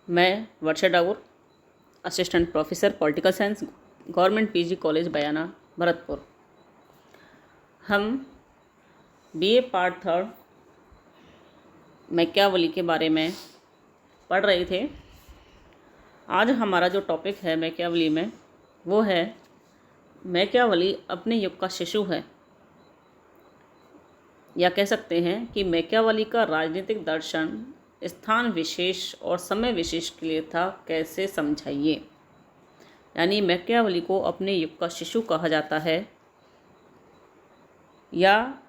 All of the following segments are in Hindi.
मैं Varsha Dawar, assistant professor political science, government PG college Bayana, Bharatpur. हम बीए पार्ट थर्ड मैकियावेली के बारे में पढ़ रहे थे। आज हमारा जो टॉपिक है मैकियावेली में वो है मैकियावेली अपने युग का शिशु है, या कह सकते हैं कि मैकियावेली का राजनीतिक दर्शन स्थान विशेष और समय विशेष के लिए था, कैसे समझाइए। यानी मैकियावेली को अपने युग का शिशु कहा जाता है, या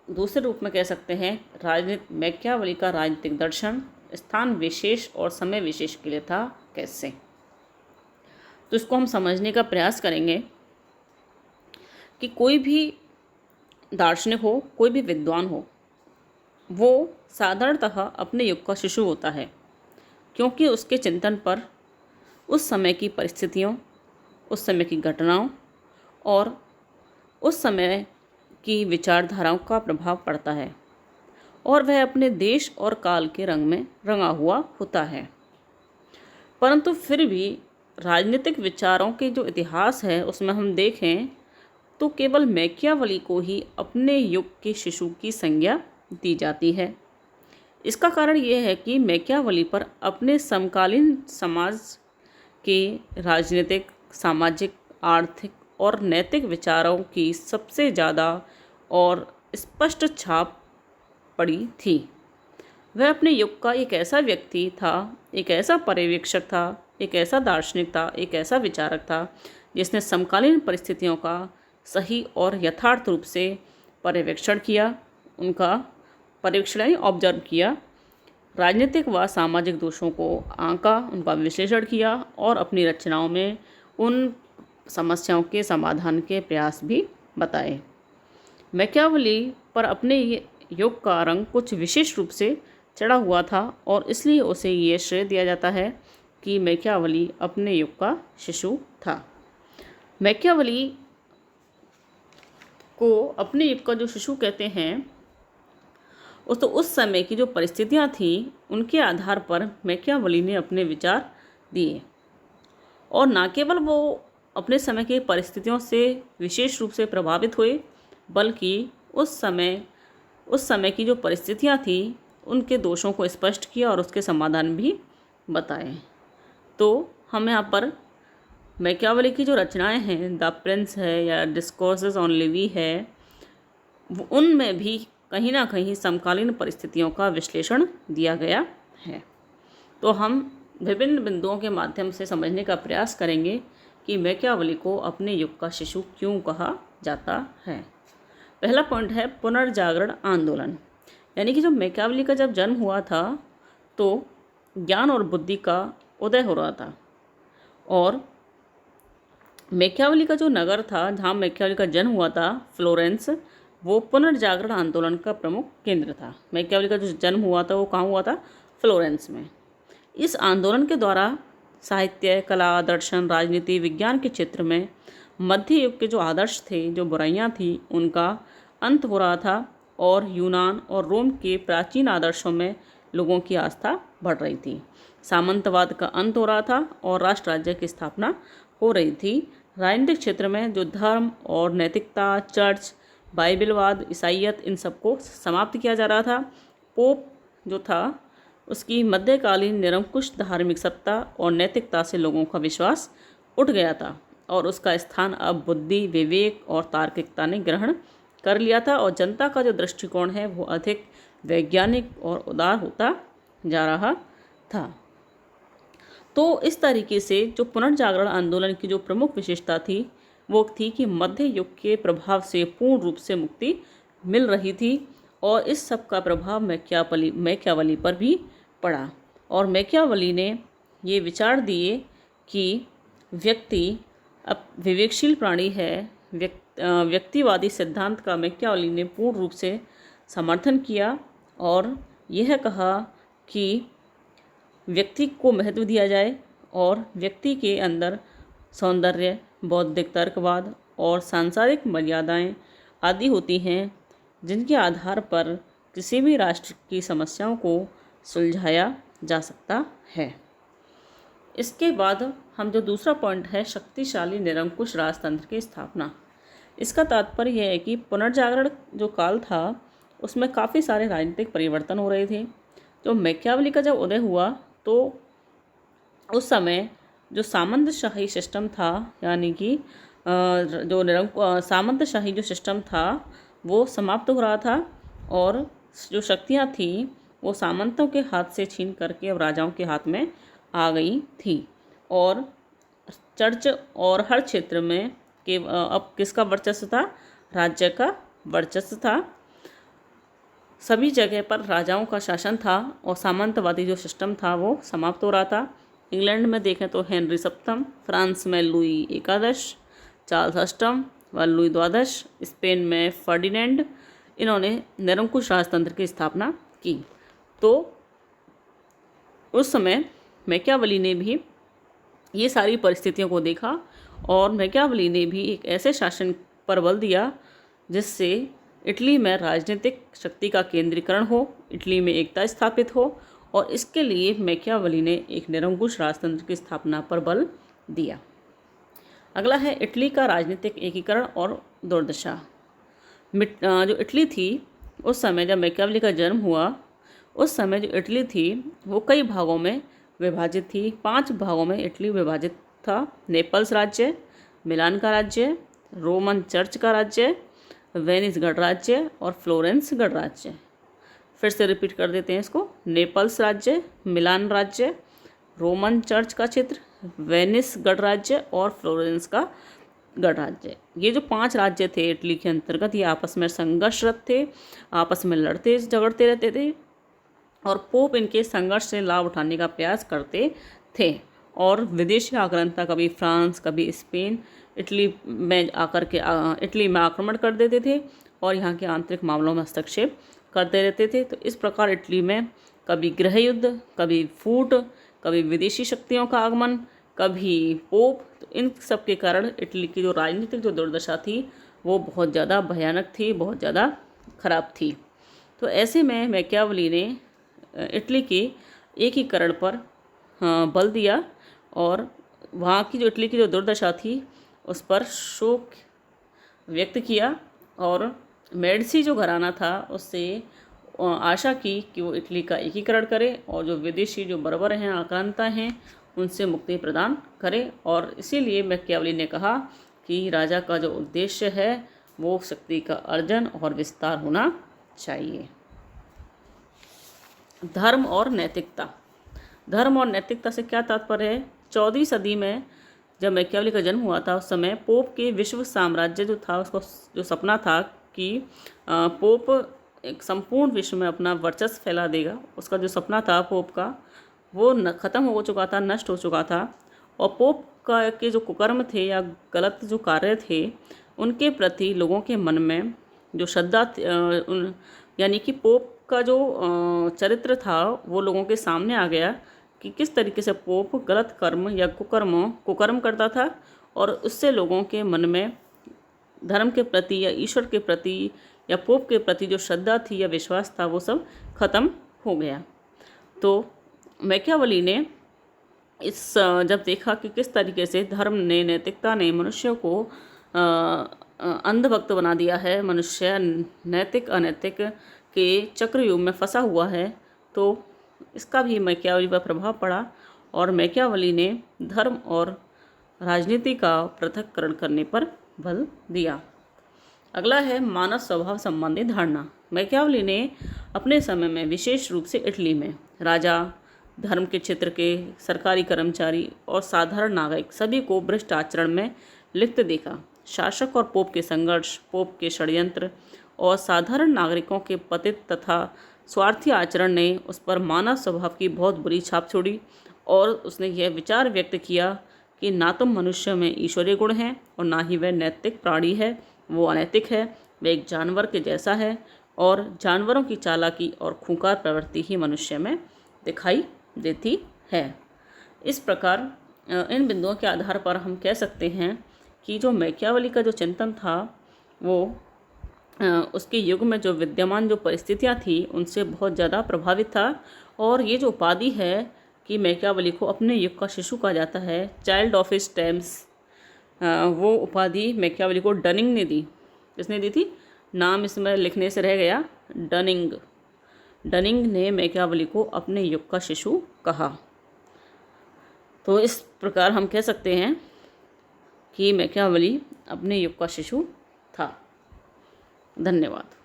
दूसरे रूप में कह सकते हैं मैकियावेली का राजनीतिक दर्शन स्थान विशेष और समय विशेष के लिए था, कैसे। तो इसको हम समझने का प्रयास करेंगे कि कोई भी दार्शनिक हो, कोई भी विद्वान हो, वो साधारणतः अपने युग का शिशु होता है, क्योंकि उसके चिंतन पर उस समय की परिस्थितियों, उस समय की घटनाओं और उस समय की विचारधाराओं का प्रभाव पड़ता है, और वह अपने देश और काल के रंग में रंगा हुआ होता है। परंतु फिर भी राजनीतिक विचारों के जो इतिहास है उसमें हम देखें तो केवल मैकियावेली को ही अपने युग के शिशु की संज्ञा दी जाती है। इसका कारण यह है कि मैकियावेली पर अपने समकालीन समाज के राजनीतिक, सामाजिक, आर्थिक और नैतिक विचारों की सबसे ज़्यादा और स्पष्ट छाप पड़ी थी। वह अपने युग का एक ऐसा व्यक्ति था, एक ऐसा पर्यवेक्षक था, एक ऐसा दार्शनिक था, एक ऐसा विचारक था जिसने समकालीन परिस्थितियों का सही और यथार्थ रूप से पर्यवेक्षण किया, उनका पर्यवेक्षण ऑब्जर्व किया, राजनीतिक व सामाजिक दोषों को आंका, उनका विश्लेषण किया और अपनी रचनाओं में उन समस्याओं के समाधान के प्रयास भी बताए। मैकियावेली पर अपने युग का रंग कुछ विशेष रूप से चढ़ा हुआ था, और इसलिए उसे ये श्रेय दिया जाता है कि मैकियावेली अपने युग का शिशु था। मैकियावेली को अपने युग का जो शिशु कहते हैं, उस समय की जो परिस्थितियां थीं उनके आधार पर मैकियावेली ने अपने विचार दिए, और न केवल वो अपने समय की परिस्थितियों से विशेष रूप से प्रभावित हुए, बल्कि उस समय की जो परिस्थितियां थीं उनके दोषों को स्पष्ट किया और उसके समाधान भी बताए। तो हम यहाँ पर मैकियावेली की जो रचनाएं हैं, द प्रिंस है या डिस्कोर्सेस ऑन लिवी है, उनमें भी कहीं ना कहीं समकालीन परिस्थितियों का विश्लेषण दिया गया है। तो हम विभिन्न बिंदुओं के माध्यम से समझने का प्रयास करेंगे कि मैकियावेली को अपने युग का शिशु क्यों कहा जाता है। पहला पॉइंट है पुनर्जागरण आंदोलन। यानी कि जब मैकियावेली का जब जन्म हुआ था तो ज्ञान और बुद्धि का उदय हो रहा था, और मैकियावेली का जो नगर था जहाँ मैकियावेली का जन्म हुआ था, फ्लोरेंस, वो पुनर्जागरण आंदोलन का प्रमुख केंद्र था। मैकियावेली का जो जन्म हुआ था वो कहाँ हुआ था? फ्लोरेंस में। इस आंदोलन के द्वारा साहित्य, कला, दर्शन, राजनीति, विज्ञान के क्षेत्र में मध्य युग के जो आदर्श थे, जो बुराइयां थी, उनका अंत हो रहा था, और यूनान और रोम के प्राचीन आदर्शों में लोगों की आस्था बढ़ रही थी। सामंतवाद का अंत हो रहा था और राष्ट्र राज्य की स्थापना हो रही थी। राजनीतिक क्षेत्र में जो धर्म और नैतिकता, चर्च, बाइबलवाद, ईसाइयत, इन सबको समाप्त किया जा रहा था। पोप जो था उसकी मध्यकालीन निरंकुश धार्मिक सत्ता और नैतिकता से लोगों का विश्वास उठ गया था, और उसका स्थान अब बुद्धि, विवेक और तार्किकता ने ग्रहण कर लिया था, और जनता का जो दृष्टिकोण है वो अधिक वैज्ञानिक और उदार होता जा रहा था। तो इस तरीके से जो पुनर्जागरण आंदोलन की जो प्रमुख विशेषता थी वो थी कि मध्य युग के प्रभाव से पूर्ण रूप से मुक्ति मिल रही थी, और इस सब का प्रभाव मैकियावेली पर भी पड़ा। और मैकियावेली ने ये विचार दिए कि व्यक्ति अब विवेकशील प्राणी है। व्यक्तिवादी सिद्धांत का मैकियावेली ने पूर्ण रूप से समर्थन किया, और यह कहा कि व्यक्ति को महत्व दिया जाए, और व्यक्ति के अंदर सौंदर्य, बौद्धिक तर्कवाद और सांसारिक मर्यादाएं आदि होती हैं, जिनके आधार पर किसी भी राष्ट्र की समस्याओं को सुलझाया जा सकता है। इसके बाद हम जो दूसरा पॉइंट है, शक्तिशाली निरंकुश राजतंत्र की स्थापना। इसका तात्पर्य यह है कि पुनर्जागरण जो काल था उसमें काफ़ी सारे राजनीतिक परिवर्तन हो रहे थे। जो मैकियावली का जब उदय हुआ तो उस समय जो सामंतशाही सिस्टम था, यानी कि सामंतशाही जो सिस्टम था वो समाप्त हो रहा था और जो शक्तियाँ थी वो सामंतों के हाथ से छीन करके अब राजाओं के हाथ में आ गई थी। और चर्च और हर क्षेत्र में अब किसका वर्चस्व था? राज्य का वर्चस्व था। सभी जगह पर राजाओं का शासन था और सामंतवादी जो सिस्टम था वो समाप्त हो रहा था। इंग्लैंड में देखें तो हेनरी सप्तम, फ्रांस में लुई एकादश, चार्ल्स अष्टम व लुई द्वादश, स्पेन में फर्डिनेंड, इन्होंने निरंकुश राजतंत्र की स्थापना की। तो उस समय मैकियावली ने भी ये सारी परिस्थितियों को देखा और मैकियावली ने भी एक ऐसे शासन पर बल दिया जिससे इटली में राजनीतिक शक्ति का केंद्रीकरण हो, इटली में एकता स्थापित हो, और इसके लिए मैकियावली ने एक निरंकुश राजतंत्र की स्थापना पर बल दिया। अगला है इटली का राजनीतिक एकीकरण और दुर्दशा। जो इटली थी उस समय जब मैकियावली का जन्म हुआ, उस समय जो इटली थी वो कई भागों में विभाजित थी। 5 भागों में इटली विभाजित था। नेपल्स राज्य, मिलान का राज्य, रोमन चर्च का राज्य, वेनिस गणराज्य और फ्लोरेंस गणराज्य। फिर से रिपीट कर देते हैं इसको। नेपल्स राज्य, मिलान राज्य, रोमन चर्च का क्षेत्र, वेनिस गणराज्य और फ्लोरेंस का गणराज्य। ये जो 5 राज्य थे इटली के अंतर्गत, ये आपस में संघर्षरत थे, आपस में लड़ते झगड़ते रहते थे और पोप इनके संघर्ष से लाभ उठाने का प्रयास करते थे। और विदेशी आक्रांता था, कभी फ्रांस कभी स्पेन, इटली में आक्रमण कर देते थे और यहाँ के आंतरिक मामलों में हस्तक्षेप करते रहते थे। तो इस प्रकार इटली में कभी गृह युद्ध, कभी फूट, कभी विदेशी शक्तियों का आगमन, कभी पोप, तो इन सब के कारण इटली की जो राजनीतिक जो दुर्दशा थी वो बहुत ज़्यादा भयानक थी, बहुत ज़्यादा खराब थी। तो ऐसे में मैकियावली ने इटली के एकीकरण पर बल दिया और वहाँ की जो इटली की जो दुर्दशा थी उस पर शोक व्यक्त किया और मेडिसी जो घराना था उससे आशा की कि वो इटली का एकीकरण करे और जो विदेशी जो बर्बर हैं, आक्रांता हैं, उनसे मुक्ति प्रदान करे। और इसीलिए मैकियावली ने कहा कि राजा का जो उद्देश्य है वो शक्ति का अर्जन और विस्तार होना चाहिए। धर्म और नैतिकता। धर्म और नैतिकता से क्या तात्पर्य है? 14वीं सदी में जब मैकियावली का जन्म हुआ था उस समय पोप के विश्व साम्राज्य जो था उसको जो सपना था कि पोप एक संपूर्ण विश्व में अपना वर्चस्व फैला देगा, उसका जो सपना था पोप का वो ख़त्म हो चुका था, नष्ट हो चुका था। और पोप का के जो कुकर्म थे या गलत जो कार्य थे उनके प्रति लोगों के मन में जो श्रद्धा यानी कि पोप का जो चरित्र था वो लोगों के सामने आ गया कि किस तरीके से पोप गलत कर्म या कुकर्म करता था और उससे लोगों के मन में धर्म के प्रति या ईश्वर के प्रति या पोप के प्रति जो श्रद्धा थी या विश्वास था वो सब खत्म हो गया। तो मैकियावली ने जब देखा कि किस तरीके से धर्म ने, नैतिकता ने मनुष्य को अंधभक्त बना दिया है, मनुष्य नैतिक अनैतिक के चक्रव्यूह में फंसा हुआ है, तो इसका भी मैकियावली पर प्रभाव पड़ा और मैकियावली ने धर्म और राजनीति का पृथक्करण करने पर बल दिया। अगला है मानव स्वभाव संबंधी धारणा। मैकियावली ने अपने समय में विशेष रूप से इटली में राजा, धर्म के क्षेत्र के सरकारी कर्मचारी और साधारण नागरिक सभी को भ्रष्ट आचरण में लिप्त देखा। शासक और पोप के संघर्ष, पोप के षड्यंत्र और साधारण नागरिकों के पतित तथा स्वार्थी आचरण ने उस पर मानव स्वभाव की बहुत बुरी छाप छोड़ी और उसने यह विचार व्यक्त किया कि ना तो मनुष्य में ईश्वरीय गुण हैं और ना ही वह नैतिक प्राणी है, वो अनैतिक है, वह एक जानवर के जैसा है और जानवरों की चालाकी और खूंखार प्रवृत्ति ही मनुष्य में दिखाई देती है। इस प्रकार इन बिंदुओं के आधार पर हम कह सकते हैं कि जो मैकियावली का जो चिंतन था वो उसके युग में जो विद्यमान जो परिस्थितियां थी उनसे बहुत ज़्यादा प्रभावित था। और ये जो उपाधि है कि मैकियावेली को अपने युग का शिशु कहा जाता है, चाइल्ड ऑफ हिज टाइम्स, वो उपाधि मैकियावेली को डनिंग ने दी। किसने दी थी? नाम इसमें लिखने से रह गया, डनिंग। डनिंग ने मैकियावेली को अपने युग का शिशु कहा। तो इस प्रकार हम कह सकते हैं कि मैकियावेली अपने युग का शिशु था। धन्यवाद।